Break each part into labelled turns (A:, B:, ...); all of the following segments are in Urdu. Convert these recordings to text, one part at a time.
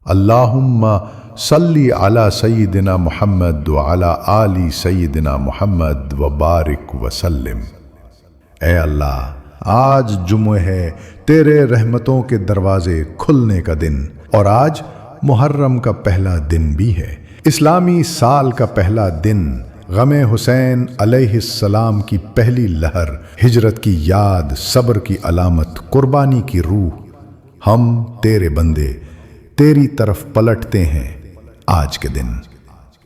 A: اللہم صلی علی سیدنا محمد وعلی آل سیدنا محمد وبارک وسلم۔ اے اللہ، آج جمعہ ہے، تیرے رحمتوں کے دروازے کھلنے کا دن، اور آج محرم کا پہلا دن بھی ہے، اسلامی سال کا پہلا دن، غم حسین علیہ السلام کی پہلی لہر، ہجرت کی یاد، صبر کی علامت، قربانی کی روح۔ ہم تیرے بندے تیری طرف پلٹتے ہیں آج کے دن،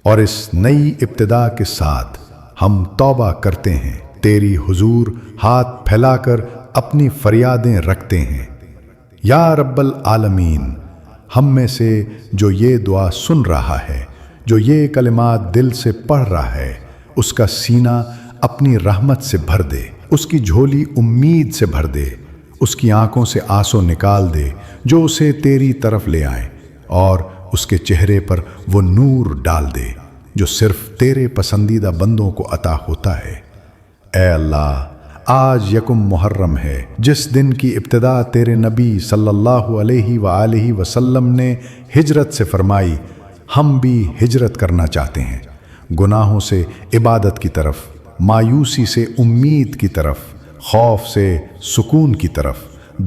A: اور اس نئی ابتدا کے ساتھ ہم توبہ کرتے ہیں، تیری حضور ہاتھ پھیلا کر اپنی فریادیں رکھتے ہیں۔ یا رب العالمین، ہم میں سے جو یہ دعا سن رہا ہے، جو یہ کلمات دل سے پڑھ رہا ہے، اس کا سینہ اپنی رحمت سے بھر دے، اس کی جھولی امید سے بھر دے، اس کی آنکھوں سے آنسو نکال دے جو اسے تیری طرف لے آئے، اور اس کے چہرے پر وہ نور ڈال دے جو صرف تیرے پسندیدہ بندوں کو عطا ہوتا ہے۔ اے اللہ، آج یکم محرم ہے، جس دن کی ابتدا تیرے نبی صلی اللہ علیہ وآلہ وسلم نے ہجرت سے فرمائی۔ ہم بھی ہجرت کرنا چاہتے ہیں، گناہوں سے عبادت کی طرف، مایوسی سے امید کی طرف، خوف سے سکون کی طرف،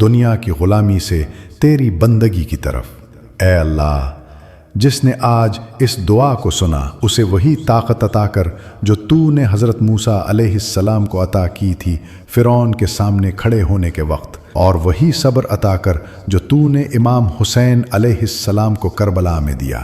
A: دنیا کی غلامی سے تیری بندگی کی طرف۔ اے اللہ، جس نے آج اس دعا کو سنا، اسے وہی طاقت عطا کر جو تو نے حضرت موسیٰ علیہ السلام کو عطا کی تھی فرعون کے سامنے کھڑے ہونے کے وقت، اور وہی صبر عطا کر جو تو نے امام حسین علیہ السلام کو کربلا میں دیا۔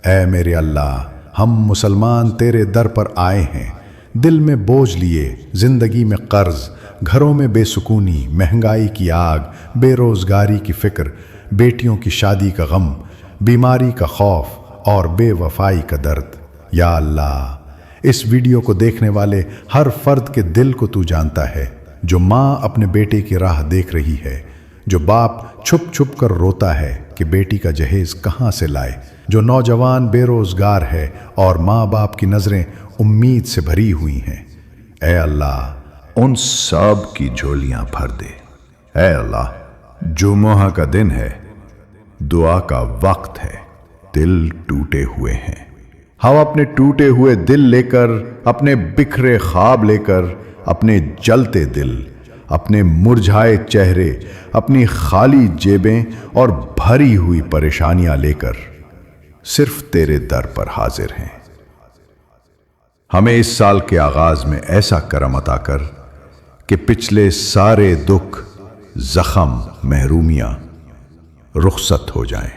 A: اے میرے اللہ، ہم مسلمان تیرے در پر آئے ہیں، دل میں بوجھ لیے، زندگی میں قرض، گھروں میں بے سکونی، مہنگائی کی آگ، بے روزگاری کی فکر، بیٹیوں کی شادی کا غم، بیماری کا خوف اور بے وفائی کا درد۔ یا اللہ، اس ویڈیو کو دیکھنے والے ہر فرد کے دل کو تو جانتا ہے، جو ماں اپنے بیٹے کی راہ دیکھ رہی ہے، جو باپ چھپ چھپ کر روتا ہے کہ بیٹی کا جہیز کہاں سے لائے، جو نوجوان بے روزگار ہے اور ماں باپ کی نظریں امید سے بھری ہوئی ہیں۔ اے اللہ، ان سب کی جھولیاں بھر دے۔ اے اللہ، جمعہ کا دن ہے، دعا کا وقت ہے، دل ٹوٹے ہوئے ہیں، ہم اپنے ٹوٹے ہوئے دل لے کر، اپنے بکھرے خواب لے کر، اپنے جلتے دل، اپنے مرجھائے چہرے، اپنی خالی جیبیں اور بھری ہوئی پریشانیاں لے کر صرف تیرے در پر حاضر ہیں۔ ہمیں اس سال کے آغاز میں ایسا کرم عطا کر کہ پچھلے سارے دکھ، زخم، محرومیاں رخصت ہو جائیں۔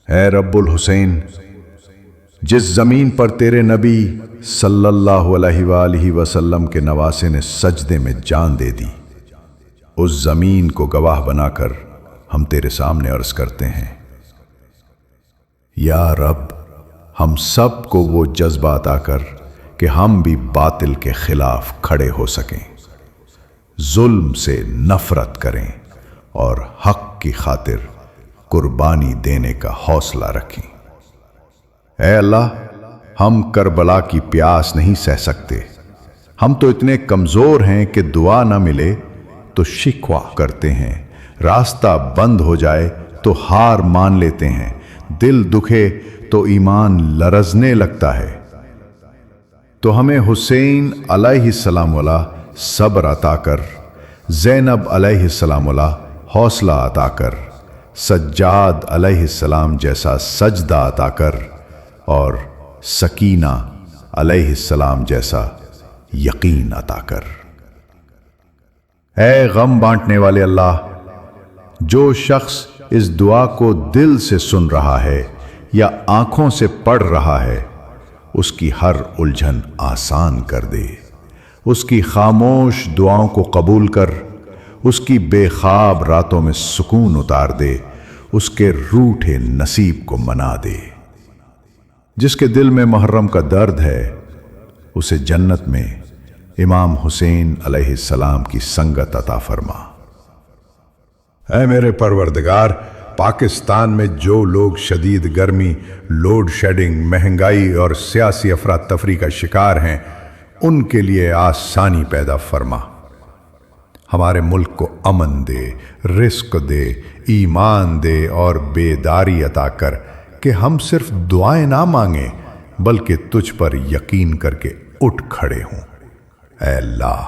A: اے رب الحسین، جس زمین پر تیرے نبی صلی اللہ علیہ وآلہ وسلم کے نواسے نے سجدے میں جان دے دی، اس زمین کو گواہ بنا کر ہم تیرے سامنے عرض کرتے ہیں، یا رب، ہم سب کو وہ جذبہ عطا کر کہ ہم بھی باطل کے خلاف کھڑے ہو سکیں، ظلم سے نفرت کریں اور حق کی خاطر قربانی دینے کا حوصلہ رکھیں۔ اے اللہ، ہم کربلا کی پیاس نہیں سہ سکتے، ہم تو اتنے کمزور ہیں کہ دعا نہ ملے تو شکوہ کرتے ہیں، راستہ بند ہو جائے تو ہار مان لیتے ہیں، دل دکھے تو ایمان لرزنے لگتا ہے۔ تو ہمیں حسین علیہ السلام والا صبر عطا کر، زینب علیہ السلام والا حوصلہ عطا کر، سجاد علیہ السلام جیسا سجدہ عطا کر، اور سکینہ علیہ السلام جیسا یقین عطا کر۔ اے غم بانٹنے والے اللہ، جو شخص اس دعا کو دل سے سن رہا ہے یا آنکھوں سے پڑھ رہا ہے، اس کی ہر الجھن آسان کر دے، اس کی خاموش دعاؤں کو قبول کر، اس کی بے خواب راتوں میں سکون اتار دے، اس کے روٹھے نصیب کو منا دے۔ جس کے دل میں محرم کا درد ہے، اسے جنت میں امام حسین علیہ السلام کی سنگت عطا فرما۔ اے میرے پروردگار، پاکستان میں جو لوگ شدید گرمی، لوڈ شیڈنگ، مہنگائی اور سیاسی افراتفری کا شکار ہیں، ان کے لیے آسانی پیدا فرما۔ ہمارے ملک کو امن دے، رزق دے، ایمان دے اور بیداری عطا کر کہ ہم صرف دعائیں نہ مانگیں بلکہ تجھ پر یقین کر کے اٹھ کھڑے ہوں۔ اے اللہ،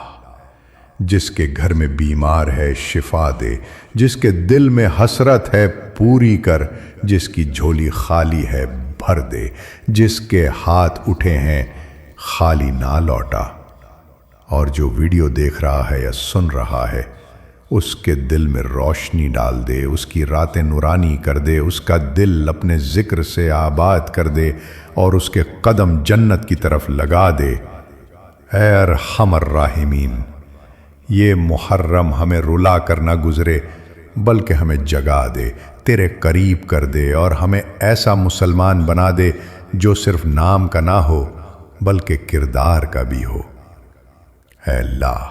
A: جس کے گھر میں بیمار ہے شفا دے، جس کے دل میں حسرت ہے پوری کر، جس کی جھولی خالی ہے بھر دے، جس کے ہاتھ اٹھے ہیں خالی نہ لوٹا، اور جو ویڈیو دیکھ رہا ہے یا سن رہا ہے اس کے دل میں روشنی ڈال دے، اس کی راتیں نورانی کر دے، اس کا دل اپنے ذکر سے آباد کر دے اور اس کے قدم جنت کی طرف لگا دے۔ اے ارحم الراحمین، یہ محرم ہمیں رلا کر نہ گزرے بلکہ ہمیں جگا دے، تیرے قریب کر دے اور ہمیں ایسا مسلمان بنا دے جو صرف نام کا نہ ہو بلکہ کردار کا بھی ہو۔ اے اللہ،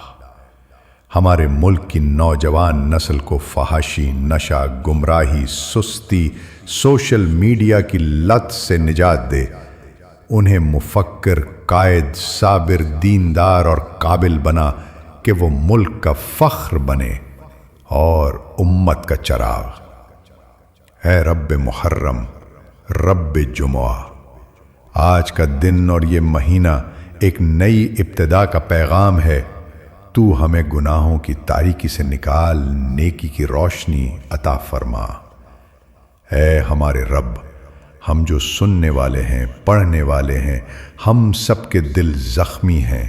A: ہمارے ملک کی نوجوان نسل کو فحاشی، نشہ، گمراہی، سستی، سوشل میڈیا کی لت سے نجات دے، انہیں مفکر، قائد، صابر، دیندار اور قابل بنا کہ وہ ملک کا فخر بنے اور امت کا چراغ۔ اے رب محرم، رب جمعہ، آج کا دن اور یہ مہینہ ایک نئی ابتدا کا پیغام ہے۔ تو ہمیں گناہوں کی تاریکی سے نکال، نیکی کی روشنی عطا فرما۔ اے ہمارے رب، ہم جو سننے والے ہیں، پڑھنے والے ہیں، ہم سب کے دل زخمی ہیں۔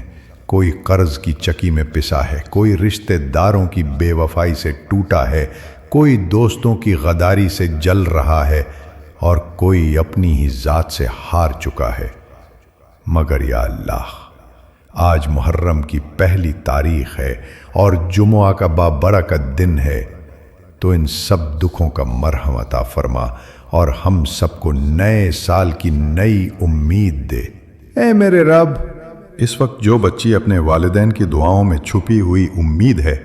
A: کوئی قرض کی چکی میں پسا ہے، کوئی رشتہ داروں کی بے وفائی سے ٹوٹا ہے، کوئی دوستوں کی غداری سے جل رہا ہے اور کوئی اپنی ہی ذات سے ہار چکا ہے۔ مگر یا اللہ، آج محرم کی پہلی تاریخ ہے اور جمعہ کا بابرکت دن ہے، تو ان سب دکھوں کا مرہم عطا فرما اور ہم سب کو نئے سال کی نئی امید دے۔ اے میرے رب، اس وقت جو بچی اپنے والدین کی دعاؤں میں چھپی ہوئی امید ہے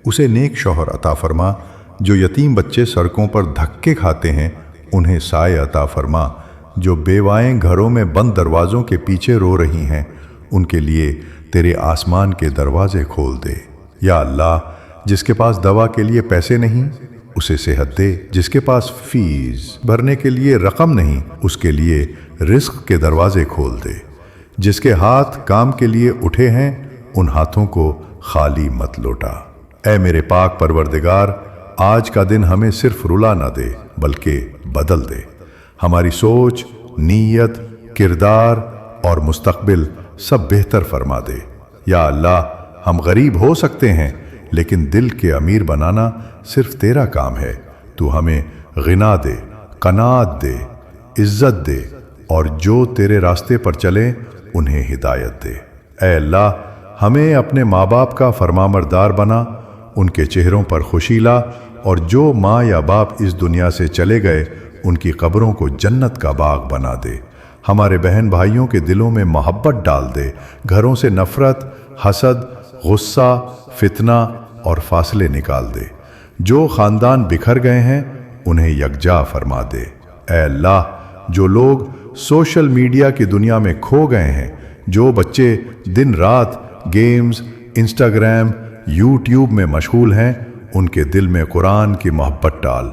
A: اسے نیک شوہر عطا فرما، جو یتیم بچے سڑکوں پر دھکے کھاتے ہیں انہیں سائے عطا فرما، جو بیوائیں گھروں میں بند دروازوں کے پیچھے رو رہی ہیں ان کے لیے تیرے آسمان کے دروازے کھول دے۔ یا اللہ، جس کے پاس دوا کے لیے پیسے نہیں اسے صحت دے، جس کے پاس فیس بھرنے کے لیے رقم نہیں اس کے لیے رزق کے دروازے کھول دے، جس کے ہاتھ کام کے لیے اٹھے ہیں ان ہاتھوں کو خالی مت لوٹا۔ اے میرے پاک پروردگار، آج کا دن ہمیں صرف رلا نہ دے بلکہ بدل دے، ہماری سوچ، نیت، کردار اور مستقبل سب بہتر فرما دے۔ یا اللہ، ہم غریب ہو سکتے ہیں لیکن دل کے امیر بنانا صرف تیرا کام ہے۔ تو ہمیں غنا دے، قناعت دے، عزت دے اور جو تیرے راستے پر چلیں انہیں ہدایت دے۔ اے اللہ، ہمیں اپنے ماں باپ کا فرمانبردار بنا، ان کے چہروں پر خوشی لا، اور جو ماں یا باپ اس دنیا سے چلے گئے ان کی قبروں کو جنت کا باغ بنا دے۔ ہمارے بہن بھائیوں کے دلوں میں محبت ڈال دے، گھروں سے نفرت، حسد، غصہ، فتنہ اور فاصلے نکال دے۔ جو خاندان بکھر گئے ہیں انہیں یکجا فرما دے۔ اے اللہ، جو لوگ سوشل میڈیا کی دنیا میں کھو گئے ہیں، جو بچے دن رات گیمز، انسٹاگرام، یوٹیوب میں مشغول ہیں، ان کے دل میں قرآن کی محبت ڈال،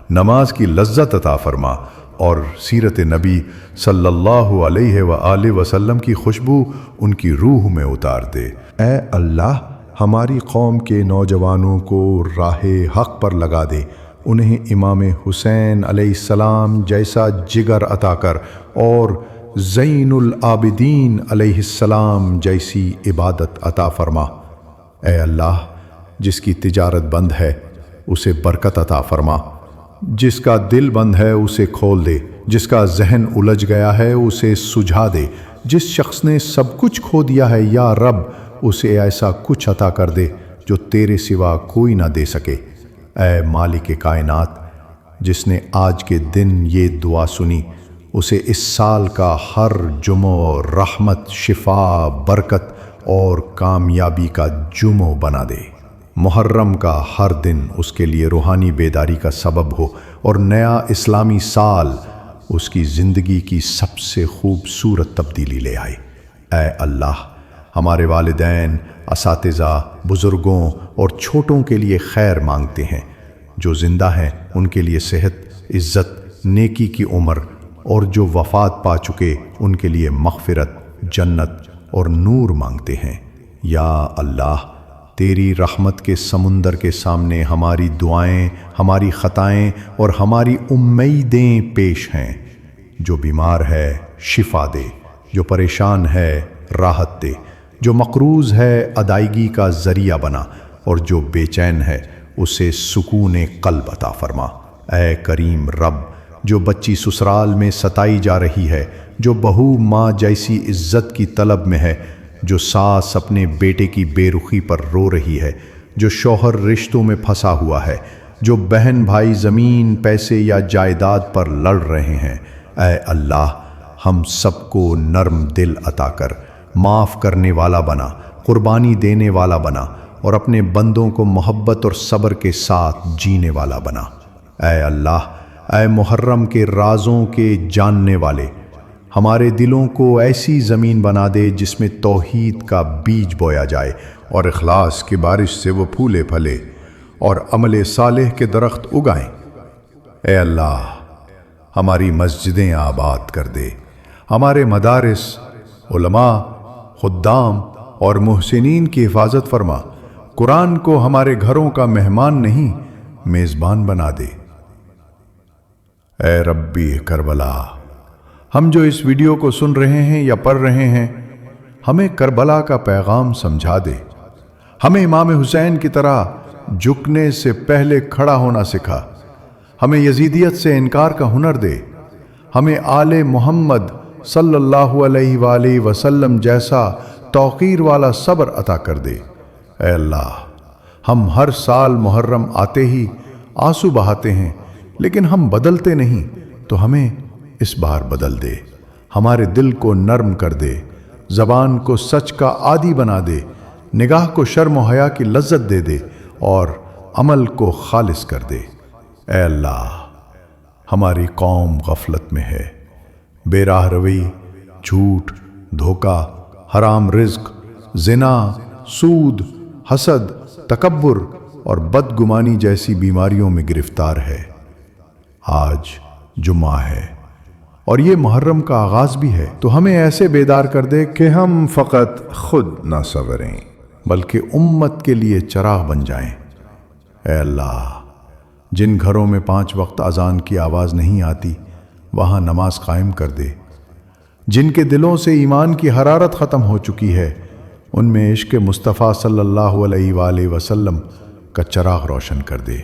A: نماز کی لذت عطا فرما اور سیرت نبی صلی اللہ علیہ وآلہ وسلم کی خوشبو ان کی روح میں اتار دے۔
B: اے اللہ، ہماری قوم کے نوجوانوں کو راہ حق پر لگا دے، انہیں امام حسین علیہ السلام جیسا جگر عطا کر اور زین العابدین علیہ السلام جیسی عبادت عطا فرما۔ اے اللہ، جس کی تجارت بند ہے اسے برکت عطا فرما، جس کا دل بند ہے اسے کھول دے، جس کا ذہن الجھ گیا ہے اسے سجھا دے، جس شخص نے سب کچھ کھو دیا ہے یا رب اسے ایسا کچھ عطا کر دے جو تیرے سوا کوئی نہ دے سکے۔ اے مالک کائنات، جس نے آج کے دن یہ دعا سنی اسے اس سال کا ہر جمعہ رحمت، شفا، برکت اور کامیابی کا جمعہ بنا دے۔ محرم کا ہر دن اس کے لیے روحانی بیداری کا سبب ہو اور نیا اسلامی سال اس کی زندگی کی سب سے خوبصورت تبدیلی لے آئے۔ اے اللہ، ہمارے والدین، اساتذہ، بزرگوں اور چھوٹوں کے لیے خیر مانگتے ہیں۔ جو زندہ ہیں ان کے لیے صحت، عزت، نیکی کی عمر، اور جو وفات پا چکے ان کے لیے مغفرت، جنت اور نور مانگتے ہیں۔ یا اللہ، تیری رحمت کے سمندر کے سامنے ہماری دعائیں، ہماری خطائیں اور ہماری امیدیں پیش ہیں۔ جو بیمار ہے شفا دے، جو پریشان ہے راحت دے، جو مقروض ہے ادائیگی کا ذریعہ بنا، اور جو بے چین ہے اسے سکون قلب عطا فرما۔ اے کریم رب، جو بچی سسرال میں ستائی جا رہی ہے، جو بہو ماں جیسی عزت کی طلب میں ہے، جو ساس اپنے بیٹے کی بے رخی پر رو رہی ہے، جو شوہر رشتوں میں پھنسا ہوا ہے، جو بہن بھائی زمین، پیسے یا جائیداد پر لڑ رہے ہیں، اے اللہ، ہم سب کو نرم دل عطا کر، معاف کرنے والا بنا، قربانی دینے والا بنا، اور اپنے بندوں کو محبت اور صبر کے ساتھ جینے والا بنا۔ اے اللہ، اے محرم کے رازوں کے جاننے والے، ہمارے دلوں کو ایسی زمین بنا دے جس میں توحید کا بیج بویا جائے،
A: اور اخلاص کی بارش سے وہ پھولے پھلے اور عمل صالح کے درخت اگائیں۔ اے اللہ، ہماری مسجدیں آباد کر دے، ہمارے مدارس، علماء، خدام اور محسنین کی حفاظت فرما۔ قرآن کو ہمارے گھروں کا مہمان نہیں، میزبان بنا دے۔ اے ربی کربلا، ہم جو اس ویڈیو کو سن رہے ہیں یا پڑھ رہے ہیں، ہمیں کربلا کا پیغام سمجھا دے، ہمیں امام حسین کی طرح جھکنے سے پہلے کھڑا ہونا سکھا، ہمیں یزیدیت سے انکار کا ہنر دے، ہمیں آل محمد صلی اللہ علیہ وآلہ وسلم جیسا توقیر والا صبر عطا کر دے۔ اے اللہ، ہم ہر سال محرم آتے ہی آنسو بہاتے ہیں، لیکن ہم بدلتے نہیں، تو ہمیں اس بار بدل دے، ہمارے دل کو نرم کر دے، زبان کو سچ کا عادی بنا دے، نگاہ کو شرم و حیا کی لذت دے دے، اور عمل کو خالص کر دے۔ اے اللہ، ہماری قوم غفلت میں ہے، بے راہ روی، جھوٹ، دھوکہ، حرام رزق، زنا، سود، حسد، تکبر اور بدگمانی جیسی بیماریوں میں گرفتار ہے۔ آج جمعہ ہے اور یہ محرم کا آغاز بھی ہے، تو ہمیں ایسے بیدار کر دے کہ ہم فقط خود نہ سنوریں بلکہ امت کے لیے چراغ بن جائیں۔ اے اللہ، جن گھروں میں 5 وقت اذان کی آواز نہیں آتی، وہاں نماز قائم کر دے۔ جن کے دلوں سے ایمان کی حرارت ختم ہو چکی ہے، ان میں عشق مصطفیٰ صلی اللہ علیہ وآلہ وسلم کا چراغ روشن کر دے۔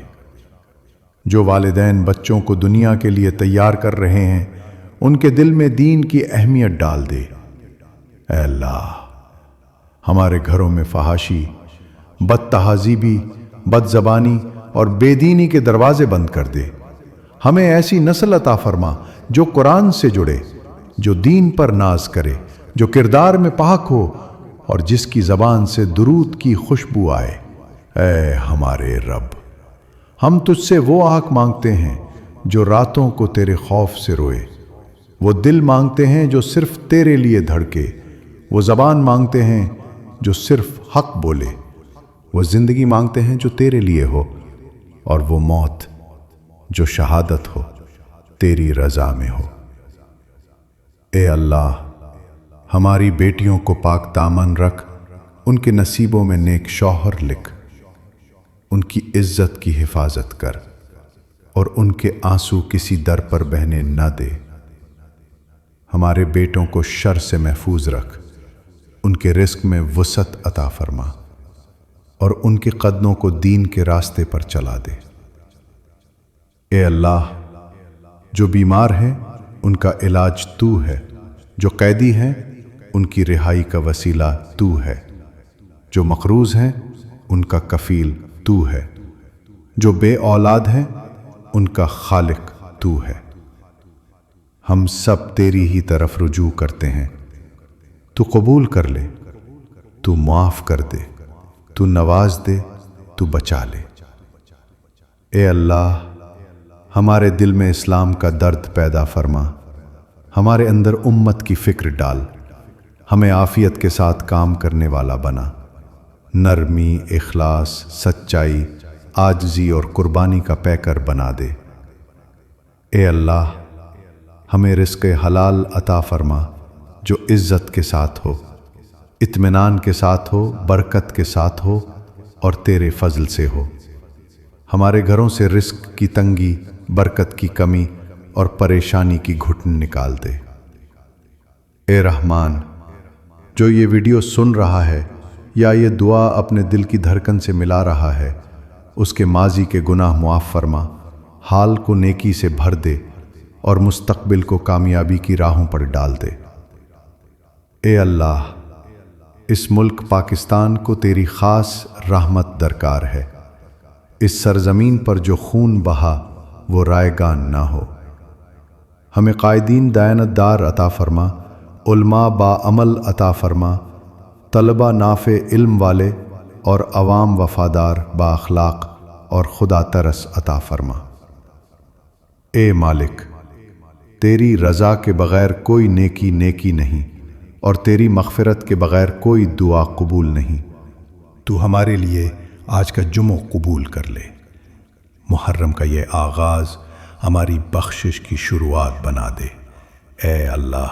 A: جو والدین بچوں کو دنیا کے لیے تیار کر رہے ہیں، ان کے دل میں دین کی اہمیت ڈال دے۔ اے اللہ، ہمارے گھروں میں فحاشی، بد تہذیبی، بد زبانی اور بے دینی کے دروازے بند کر دے۔ ہمیں ایسی نسل عطا فرما جو قرآن سے جڑے، جو دین پر ناز کرے، جو کردار میں پاک ہو، اور جس کی زبان سے درود کی خوشبو آئے۔ اے ہمارے رب، ہم تجھ سے وہ آنکھ مانگتے ہیں جو راتوں کو تیرے خوف سے روئے، وہ دل مانگتے ہیں جو صرف تیرے لیے دھڑکے، وہ زبان مانگتے ہیں جو صرف حق بولے، وہ زندگی مانگتے ہیں جو تیرے لیے ہو، اور وہ موت جو شہادت ہو، تیری رضا میں ہو۔ اے اللہ، ہماری بیٹیوں کو پاک دامن رکھ، ان کے نصیبوں میں نیک شوہر لکھ، ان کی عزت کی حفاظت کر، اور ان کے آنسو کسی در پر بہنے نہ دے۔ ہمارے بیٹوں کو شر سے محفوظ رکھ، ان کے رزق میں وسعت عطا فرما، اور ان کے قدموں کو دین کے راستے پر چلا دے۔ اے اللہ، جو بیمار ہیں ان کا علاج تو ہے، جو قیدی ہیں ان کی رہائی کا وسیلہ تو ہے، جو مقروض ہیں ان کا کفیل تو ہے، جو بے اولاد ہیں ان کا خالق تو ہے۔ ہم سب تیری ہی طرف رجوع کرتے ہیں، تو قبول کر لے، تو معاف کر دے، تو نواز دے، تو بچا لے۔ اے اللہ، ہمارے دل میں اسلام کا درد پیدا فرما، ہمارے اندر امت کی فکر ڈال، ہمیں عافیت کے ساتھ کام کرنے والا بنا،
B: نرمی، اخلاص، سچائی، عاجزی اور قربانی کا پیکر بنا دے۔ اے اللہ، ہمیں رزق حلال عطا فرما جو عزت کے ساتھ ہو، اطمینان کے ساتھ ہو، برکت کے ساتھ ہو اور تیرے فضل سے ہو۔ ہمارے گھروں سے رزق کی تنگی، برکت کی کمی اور پریشانی کی گھٹن نکال دے۔ اے رحمان، جو یہ ویڈیو سن رہا ہے یا یہ دعا اپنے دل کی دھڑکن سے ملا رہا ہے، اس کے ماضی کے گناہ معاف فرما، حال کو نیکی سے بھر دے اور مستقبل کو کامیابی کی راہوں پر ڈال دے۔ اے اللہ، اس ملک پاکستان کو تیری خاص رحمت درکار ہے۔ اس سرزمین پر جو خون بہا وہ رائگان نہ ہو۔ ہمیں قائدین دیانت دار عطا فرما، علماء با عمل عطا فرما، طلبہ نافع علم والے اور عوام وفادار با اخلاق اور خدا ترس عطا فرما۔ اے مالک، تیری رضا کے بغیر کوئی نیکی نہیں اور تیری مغفرت کے بغیر کوئی دعا قبول نہیں۔ تو ہمارے لیے آج کا جمعہ قبول کر لے۔ محرم کا یہ آغاز ہماری بخشش کی شروعات بنا دے۔ اے اللہ،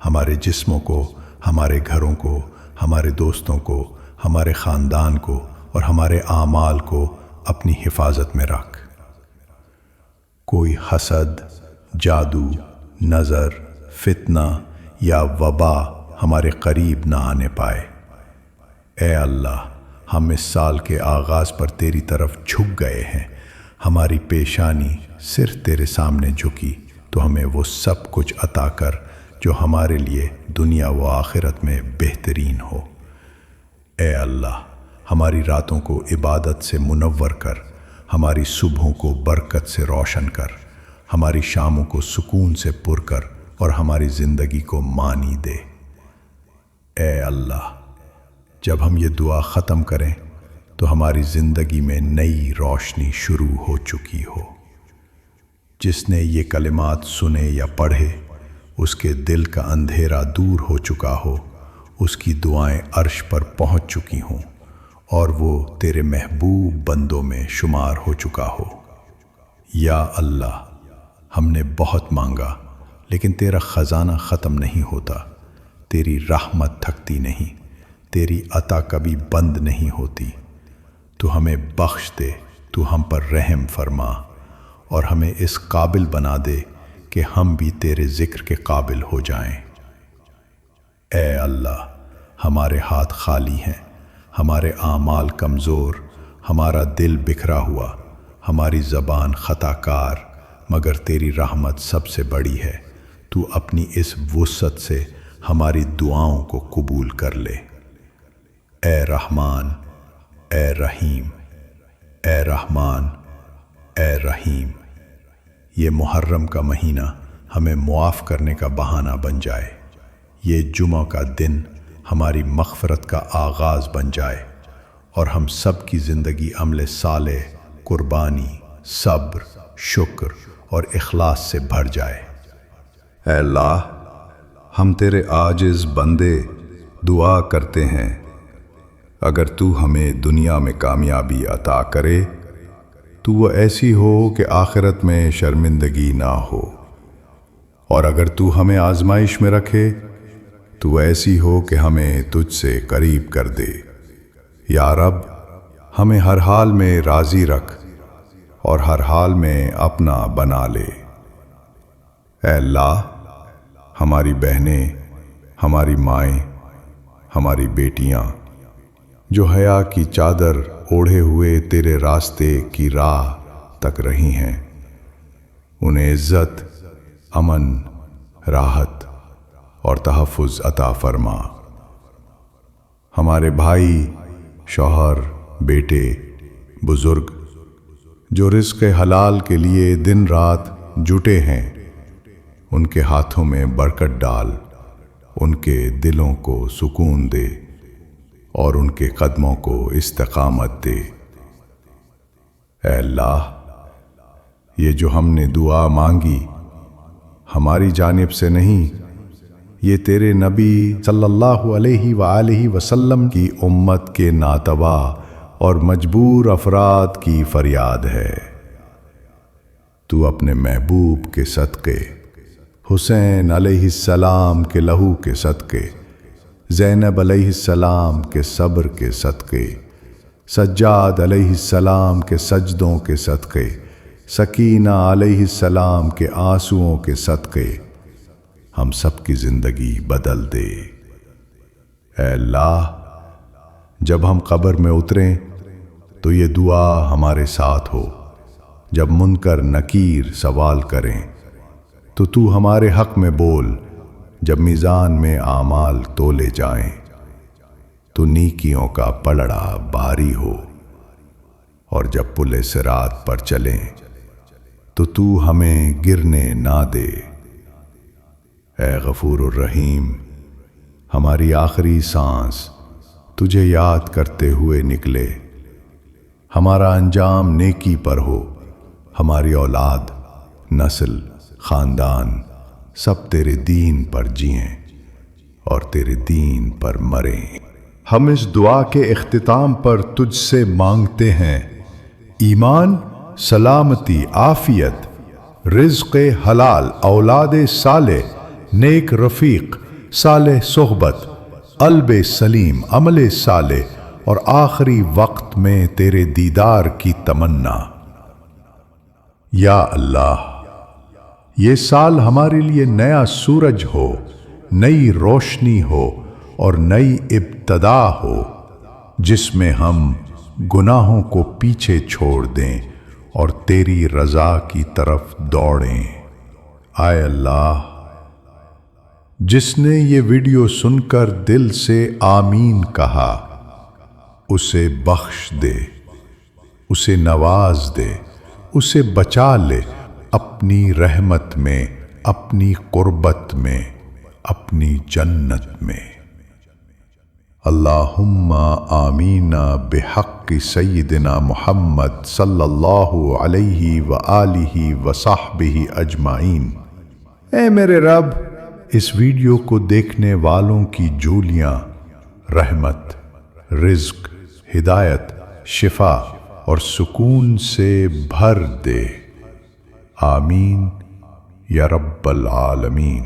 B: ہمارے جسموں کو، ہمارے گھروں کو، ہمارے دوستوں کو، ہمارے خاندان کو اور ہمارے اعمال کو اپنی حفاظت میں رکھ۔ کوئی حسد، جادو، نظر، فتنہ یا وبا ہمارے قریب نہ آنے پائے۔ اے اللہ، ہم اس سال کے آغاز پر تیری طرف جھک گئے ہیں۔ ہماری پیشانی صرف تیرے سامنے جھکی تو ہمیں وہ سب کچھ عطا کر جو ہمارے لیے دنیا و آخرت میں بہترین ہو۔ اے اللہ، ہماری راتوں کو عبادت سے منور کر، ہماری صبحوں کو برکت سے روشن کر، ہماری شاموں کو سکون سے پر کر اور ہماری زندگی کو معنی دے۔ اے اللہ، جب ہم یہ دعا ختم کریں تو ہماری زندگی میں نئی روشنی شروع ہو چکی ہو۔ جس نے یہ کلمات سنے یا پڑھے، اس کے دل کا اندھیرا دور ہو چکا ہو، اس کی دعائیں عرش پر پہنچ چکی ہوں اور وہ تیرے محبوب بندوں میں شمار ہو چکا ہو۔ یا اللہ، ہم نے بہت مانگا لیکن تیرا خزانہ ختم نہیں ہوتا، تیری رحمت تھکتی نہیں، تیری عطا کبھی بند نہیں ہوتی۔ تو ہمیں بخش دے، تو ہم پر رحم فرما اور ہمیں اس قابل بنا دے کہ ہم بھی تیرے ذکر کے قابل ہو جائیں۔ اے اللہ، ہمارے ہاتھ خالی ہیں، ہمارے اعمال کمزور، ہمارا دل بکھرا ہوا، ہماری زبان خطا کار، مگر تیری رحمت سب سے بڑی ہے۔ تو اپنی اس وسعت سے ہماری دعاؤں کو قبول کر لے۔ اے رحمان، اے رحیم، اے رحمان، اے رحیم، یہ محرم کا مہینہ ہمیں معاف کرنے کا بہانہ بن جائے۔ یہ جمعہ کا دن ہماری مغفرت کا آغاز بن جائے اور ہم سب کی زندگی عمل صالح، قربانی، صبر، شکر اور اخلاص سے بھر جائے۔ اے اللہ، ہم تیرے عاجز بندے دعا کرتے ہیں، اگر تو ہمیں دنیا میں کامیابی عطا کرے تو وہ ایسی ہو کہ آخرت میں شرمندگی نہ ہو، اور اگر تو ہمیں آزمائش میں رکھے تو وہ ایسی ہو کہ ہمیں تجھ سے قریب کر دے۔ یا رب، ہمیں ہر حال میں راضی رکھ اور ہر حال میں اپنا بنا لے۔ اے اللہ، ہماری بہنیں، ہماری مائیں، ہماری بیٹیاں جو حیا کی چادر اوڑھے ہوئے تیرے راستے کی راہ تک رہی ہیں، انہیں عزت، امن، راحت اور تحفظ عطا فرما۔ ہمارے بھائی، شوہر، بیٹے، بزرگ جو رزق حلال کے لیے دن رات جٹے ہیں، ان کے ہاتھوں میں برکت ڈال، ان کے دلوں کو سکون دے اور ان کے قدموں کو استقامت دے۔ اے اللہ، یہ جو ہم نے دعا مانگی ہماری جانب سے نہیں، یہ تیرے نبی صلی اللہ علیہ وآلہ وسلم کی امت کے ناتوا اور مجبور افراد کی فریاد ہے۔ تو اپنے محبوب کے صدقے، حسین علیہ السلام کے لہو کے صدقے، زینب علیہ السلام کے صبر کے صدقے، سجاد علیہ السلام کے سجدوں کے صدقے، سکینہ علیہ السلام کے آنسوؤں کے صدقے ہم سب کی زندگی بدل دے۔ اے اللہ، جب ہم قبر میں اتریں تو یہ دعا ہمارے ساتھ ہو۔ جب منکر نکیر سوال کریں تو ہمارے حق میں بول۔ جب میزان میں اعمال تولے جائیں تو نیکیوں کا پلڑا بھاری ہو، اور جب پل صراط پر چلیں تو ہمیں گرنے نہ دے۔ اے غفور الرحیم، ہماری آخری سانس تجھے یاد کرتے ہوئے نکلے، ہمارا انجام نیکی پر ہو، ہماری اولاد، نسل، خاندان سب تیرے دین پر جئیں اور تیرے دین پر مریں۔ ہم اس دعا کے اختتام پر تجھ سے مانگتے ہیں ایمان، سلامتی، عافیت، رزق حلال، اولاد صالح، نیک رفیق، صالح صحبت، قلب سلیم، عمل صالح اور آخری وقت میں تیرے دیدار کی تمنا۔ یا اللہ، یہ سال ہمارے لیے نیا سورج ہو، نئی روشنی ہو اور نئی ابتدا ہو، جس میں ہم گناہوں کو پیچھے چھوڑ دیں اور تیری رضا کی طرف دوڑیں۔ اے اللہ، جس نے یہ ویڈیو سن کر دل سے آمین کہا، اسے بخش دے، اسے نواز دے، اسے بچا لے اپنی رحمت میں، اپنی قربت میں، اپنی جنت میں۔ اللہم آمین بحق سیدنا محمد صلی اللہ علیہ وآلہ وصحبہ اجمعین۔ اے میرے رب، اس ویڈیو کو دیکھنے والوں کی جھولیاں رحمت، رزق، ہدایت، شفا اور سکون سے بھر دے۔ آمین یا رب العالمین۔